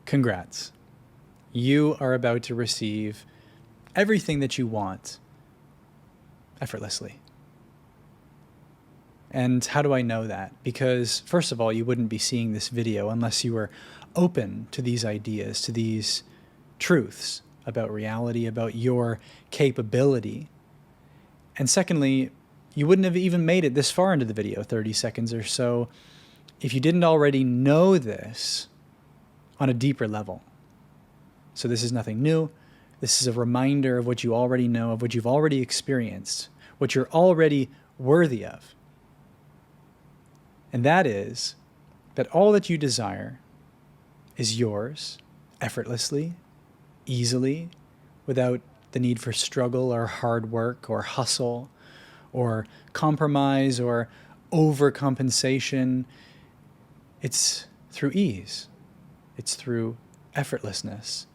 Congrats. You are about to receive everything that you want effortlessly. And how do I know that? Because first of all, you wouldn't be seeing this video unless you were open to these ideas, to these truths about reality, about your capability. And secondly, you wouldn't have even made it this far into the video, 30 seconds or so, if you didn't already know this on a deeper level. So this is nothing new. This is a reminder of what you already know, of what you've already experienced, what you're already worthy of. And that is that all that you desire is yours effortlessly, easily, without the need for struggle or hard work or hustle or compromise or overcompensation. It's through ease. It's through effortlessness.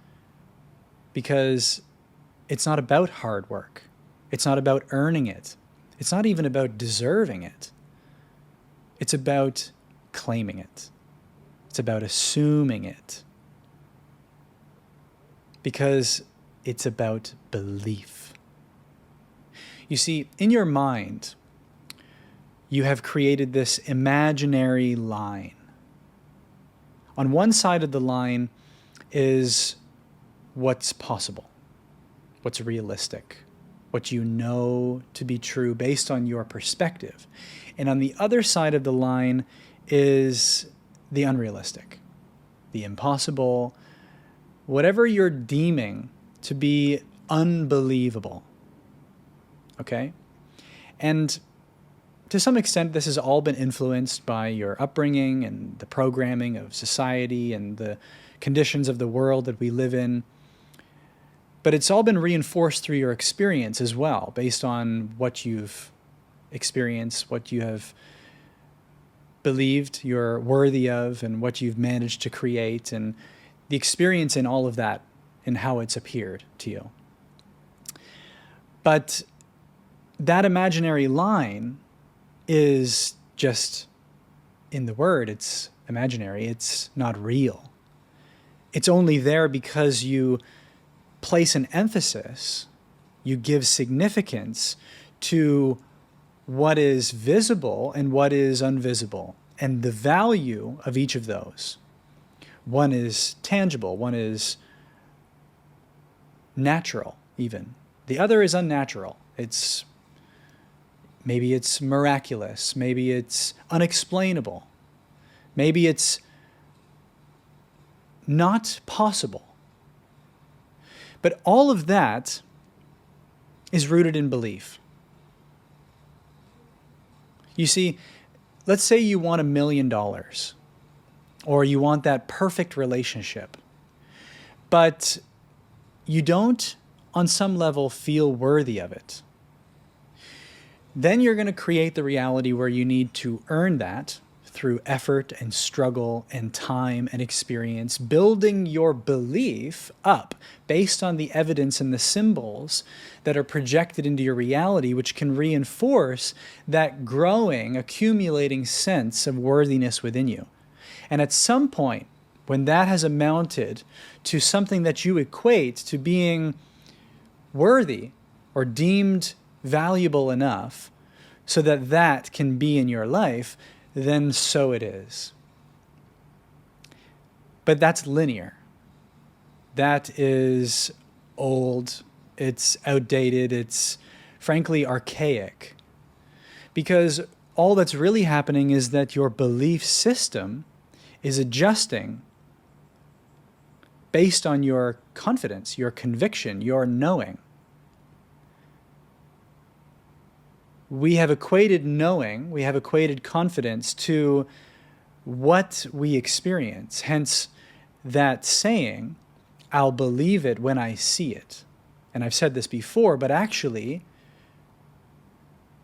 Because it's not about hard work. It's not about earning it. It's not even about deserving it. It's about claiming it. It's about assuming it. Because it's about belief. You see, in your mind, you have created this imaginary line. On one side of the line is what's possible, what's realistic, what you know to be true based on your perspective. And on the other side of the line is the unrealistic, the impossible, whatever you're deeming to be unbelievable. Okay? And to some extent, this has all been influenced by your upbringing and the programming of society and the conditions of the world that we live in. But it's all been reinforced through your experience as well, based on what you've experienced, what you have believed you're worthy of, and what you've managed to create, and the experience in all of that and how it's appeared to you. But that imaginary line is just, in the word, it's imaginary. It's not real. It's only there because you place an emphasis, you give significance to what is visible and what is invisible, and the value of each of those. One is tangible, one is natural even. The other is unnatural. Maybe it's miraculous, maybe it's unexplainable, maybe it's not possible. But all of that is rooted in belief. You see, let's say you want $1 million, or you want that perfect relationship, but you don't, on some level, feel worthy of it. Then you're going to create the reality where you need to earn that through effort and struggle and time and experience, building your belief up based on the evidence and the symbols that are projected into your reality, which can reinforce that growing, accumulating sense of worthiness within you. And at some point, when that has amounted to something that you equate to being worthy or deemed valuable enough so that that can be in your life, then so it is. But that's linear. That is old. It's outdated. It's frankly archaic. Because all that's really happening is that your belief system is adjusting based on your confidence, your conviction, your knowing. We have equated knowing, we have equated confidence to what we experience. Hence that saying, I'll believe it when I see it. And I've said this before, but actually,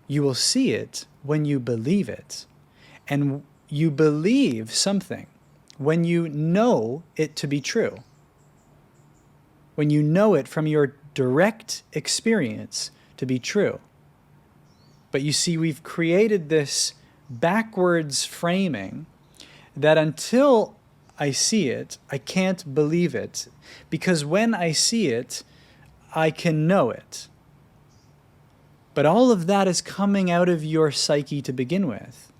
you will see it when you believe it. And you believe something when you know it to be true. When you know it from your direct experience to be true. But you see, we've created this backwards framing that until I see it, I can't believe it, because when I see it, I can know it. But all of that is coming out of your psyche to begin with.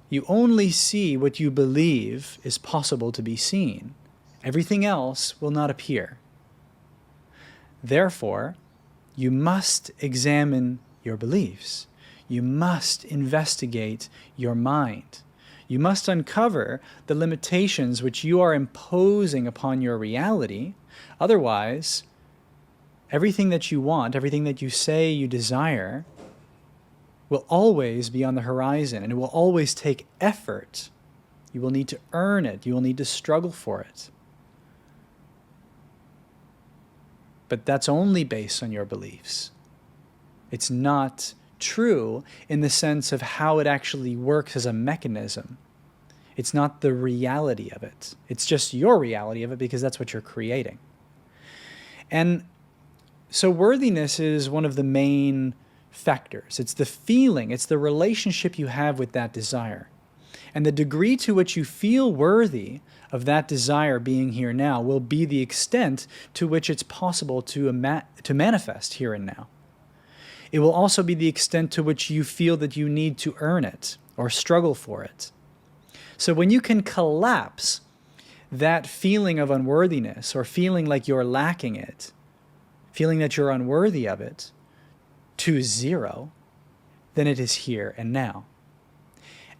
You only see what you believe is possible to be seen. Everything else will not appear. Therefore, you must examine your beliefs. You must investigate your mind. You must uncover the limitations which you are imposing upon your reality. Otherwise, everything that you want, everything that you say you desire, will always be on the horizon, and it will always take effort. You will need to earn it. You will need to struggle for it. But that's only based on your beliefs. It's not true in the sense of how it actually works as a mechanism. It's not the reality of it. It's just your reality of it because that's what you're creating. And so worthiness is one of the main factors. It's the feeling, it's the relationship you have with that desire. And the degree to which you feel worthy of that desire being here now will be the extent to which it's possible to manifest here and now. It will also be the extent to which you feel that you need to earn it or struggle for it. So when you can collapse that feeling of unworthiness or feeling like you're lacking it, feeling that you're unworthy of it, to zero, then it is here and now.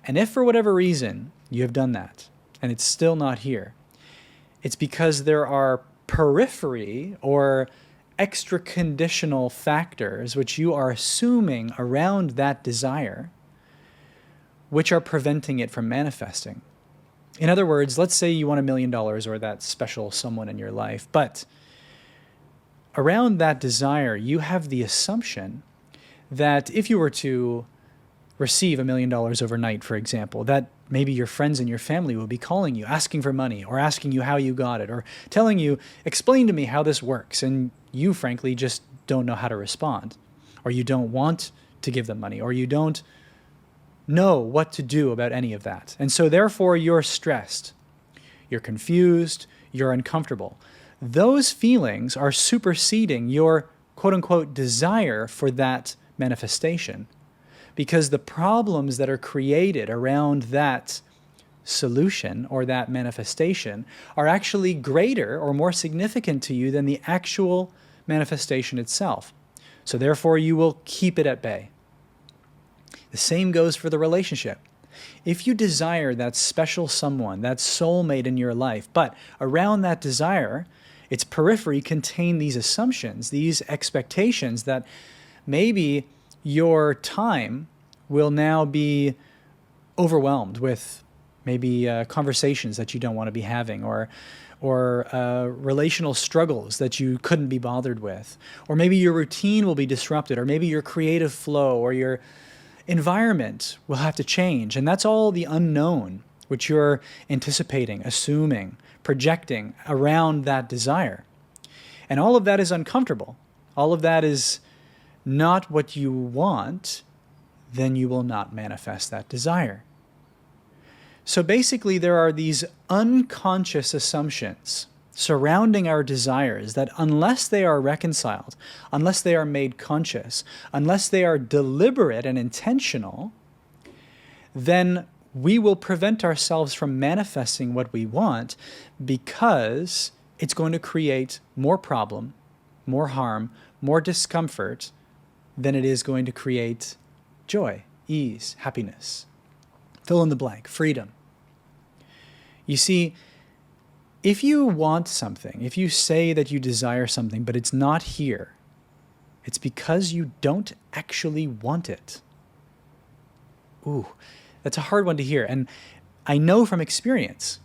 And if for whatever reason you have done that and it's still not here, it's because there are periphery or extra conditional factors which you are assuming around that desire, which are preventing it from manifesting. In other words, let's say you want $1 million or that special someone in your life, but around that desire, you have the assumption that if you were to receive $1 million overnight, for example, that maybe your friends and your family will be calling you, asking for money, or asking you how you got it, or telling you, explain to me how this works. And you, frankly, just don't know how to respond, or you don't want to give them money, or you don't know what to do about any of that. And so therefore, you're stressed, you're confused, you're uncomfortable. Those feelings are superseding your quote-unquote desire for that manifestation, because the problems that are created around that solution or that manifestation are actually greater or more significant to you than the actual manifestation itself. So therefore, you will keep it at bay. The same goes for the relationship. If you desire that special someone, that soulmate in your life, but around that desire, its periphery contain these assumptions, these expectations that maybe your time will now be overwhelmed with maybe conversations that you don't want to be having, or relational struggles that you couldn't be bothered with, or maybe your routine will be disrupted, or maybe your creative flow or your environment will have to change. And that's all the unknown, which you're anticipating, assuming, projecting around that desire. And all of that is uncomfortable. All of that is not what you want, then you will not manifest that desire. So basically, there are these unconscious assumptions surrounding our desires that unless they are reconciled, unless they are made conscious, unless they are deliberate and intentional, then we will prevent ourselves from manifesting what we want, because it's going to create more problem, more harm, more discomfort than it is going to create joy, ease, happiness. Fill in the blank, freedom. You see, if you want something, if you say that you desire something, but it's not here, it's because you don't actually want it. Ooh, that's a hard one to hear. And I know from experience.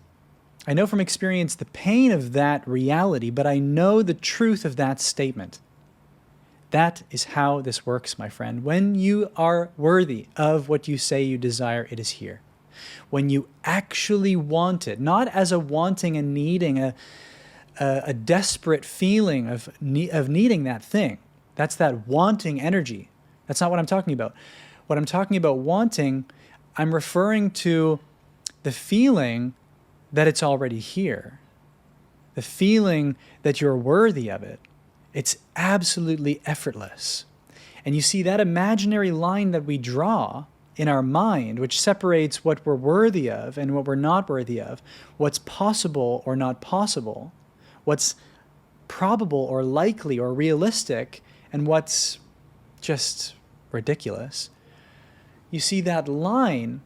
I know from experience the pain of that reality, but I know the truth of that statement. That is how this works, my friend. When you are worthy of what you say you desire, it is here. When you actually want it, not as a wanting and needing, a desperate feeling of needing that thing. That's that wanting energy. That's not what I'm talking about. What I'm talking about wanting, I'm referring to the feeling that it's already here, the feeling that you're worthy of it, it's absolutely effortless. And you see that imaginary line that we draw in our mind, which separates what we're worthy of and what we're not worthy of, what's possible or not possible, what's probable or likely or realistic, and what's just ridiculous. You see, that line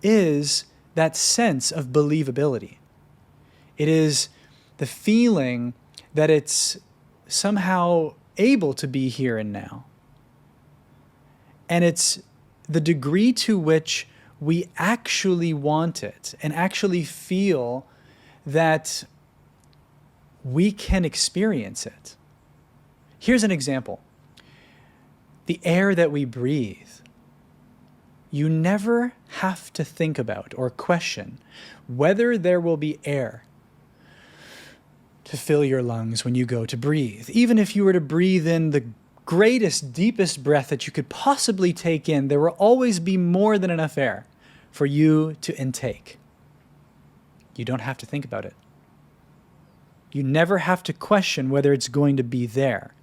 is that sense of believability. It is the feeling that it's somehow able to be here and now. And it's the degree to which we actually want it and actually feel that we can experience it. Here's an example. The air that we breathe. You never have to think about or question whether there will be air to fill your lungs when you go to breathe. Even if you were to breathe in the greatest, deepest breath that you could possibly take in, there will always be more than enough air for you to intake. You don't have to think about it. You never have to question whether it's going to be there.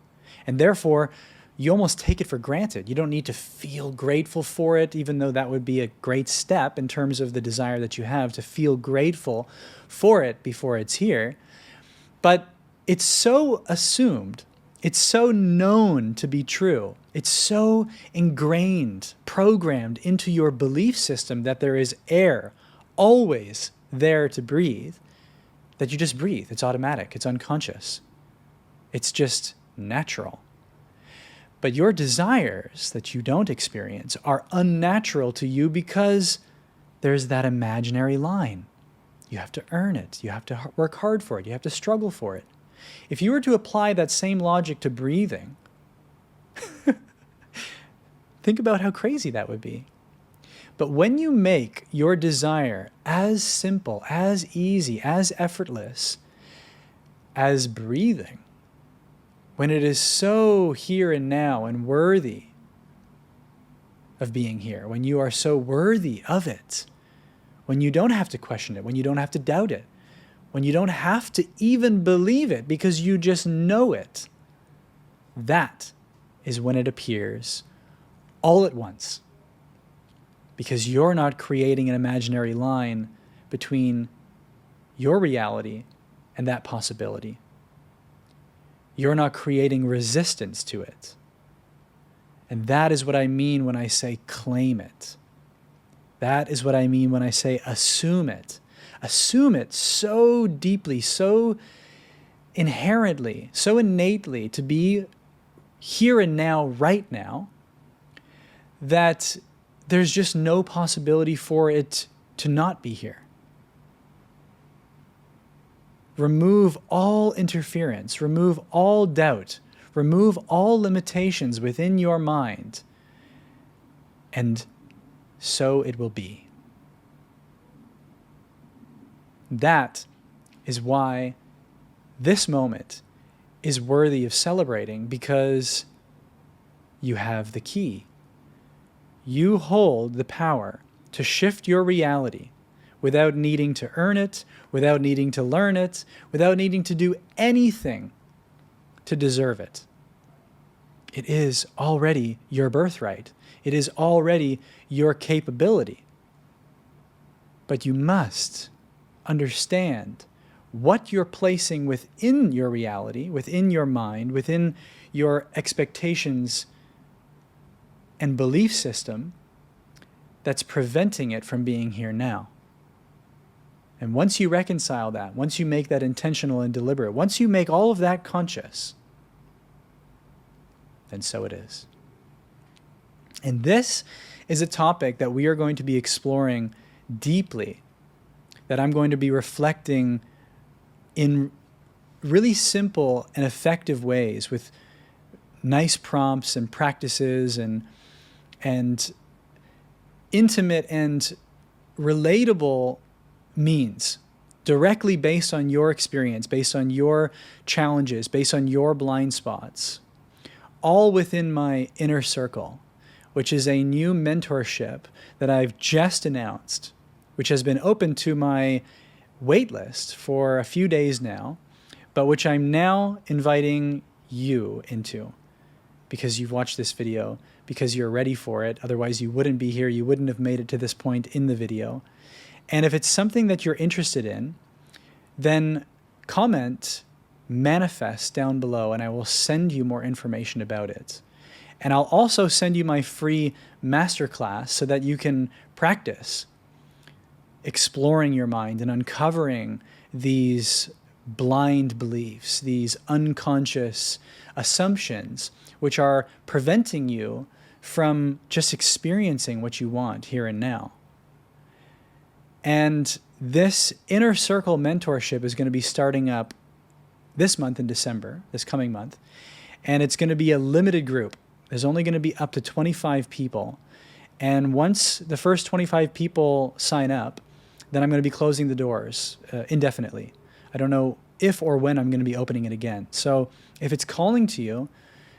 And therefore, you almost take it for granted. You don't need to feel grateful for it, even though that would be a great step in terms of the desire that you have to feel grateful for it before it's here. But it's so assumed, it's so known to be true, it's so ingrained, programmed into your belief system that there is air always there to breathe, that you just breathe. It's automatic, it's unconscious, it's just natural. But your desires that you don't experience are unnatural to you because there's that imaginary line. You have to earn it. You have to work hard for it. You have to struggle for it. If you were to apply that same logic to breathing, think about how crazy that would be. But when you make your desire as simple, as easy, as effortless as breathing, when it is so here and now and worthy of being here, when you are so worthy of it, when you don't have to question it, when you don't have to doubt it, when you don't have to even believe it because you just know it, that is when it appears all at once. Because you're not creating an imaginary line between your reality and that possibility. You're not creating resistance to it. And that is what I mean when I say claim it. That is what I mean when I say assume it. Assume it so deeply, so inherently, so innately to be here and now, right now, that there's just no possibility for it to not be here. Remove all interference, remove all doubt, remove all limitations within your mind, and so it will be. That is why this moment is worthy of celebrating, because you have the key. You hold the power to shift your reality without needing to earn it, without needing to learn it, without needing to do anything to deserve it. It is already your birthright. It is already your capability. But you must understand what you're placing within your reality, within your mind, within your expectations and belief system that's preventing it from being here now. And once you reconcile that, once you make that intentional and deliberate, once you make all of that conscious, then so it is. And this is a topic that we are going to be exploring deeply, that I'm going to be reflecting in really simple and effective ways with nice prompts and practices and intimate and relatable means, directly based on your experience, based on your challenges, based on your blind spots, all within my inner circle, which is a new mentorship that I've just announced, which has been open to my waitlist for a few days now, but which I'm now inviting you into because you've watched this video, because you're ready for it. Otherwise, you wouldn't be here. You wouldn't have made it to this point in the video. And if it's something that you're interested in, then comment manifest down below and I will send you more information about it. And I'll also send you my free masterclass so that you can practice exploring your mind and uncovering these blind beliefs, these unconscious assumptions, which are preventing you from just experiencing what you want here and now. And this Inner Circle mentorship is going to be starting up this month in December, this coming month. And it's going to be a limited group. There's only going to be up to 25 people. And once the first 25 people sign up, then I'm going to be closing the doors indefinitely. I don't know if or when I'm going to be opening it again. So if it's calling to you,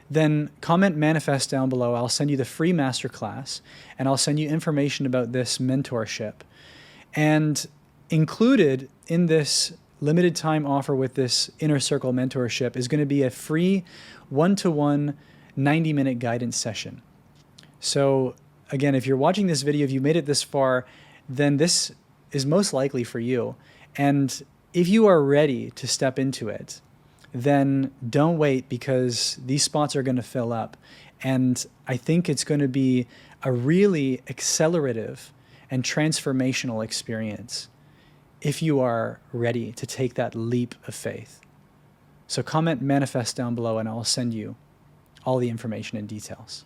then comment manifest down below. I'll send you the free masterclass and I'll send you information about this mentorship. And included in this limited time offer with this Inner Circle mentorship is going to be a free one-to-one 90-minute guidance session. So again, if you're watching this video, if you made it this far, then this is most likely for you. And if you are ready to step into it, then don't wait because these spots are going to fill up. And I think it's going to be a really accelerative and transformational experience if you are ready to take that leap of faith. So comment manifest down below and I'll send you all the information and details.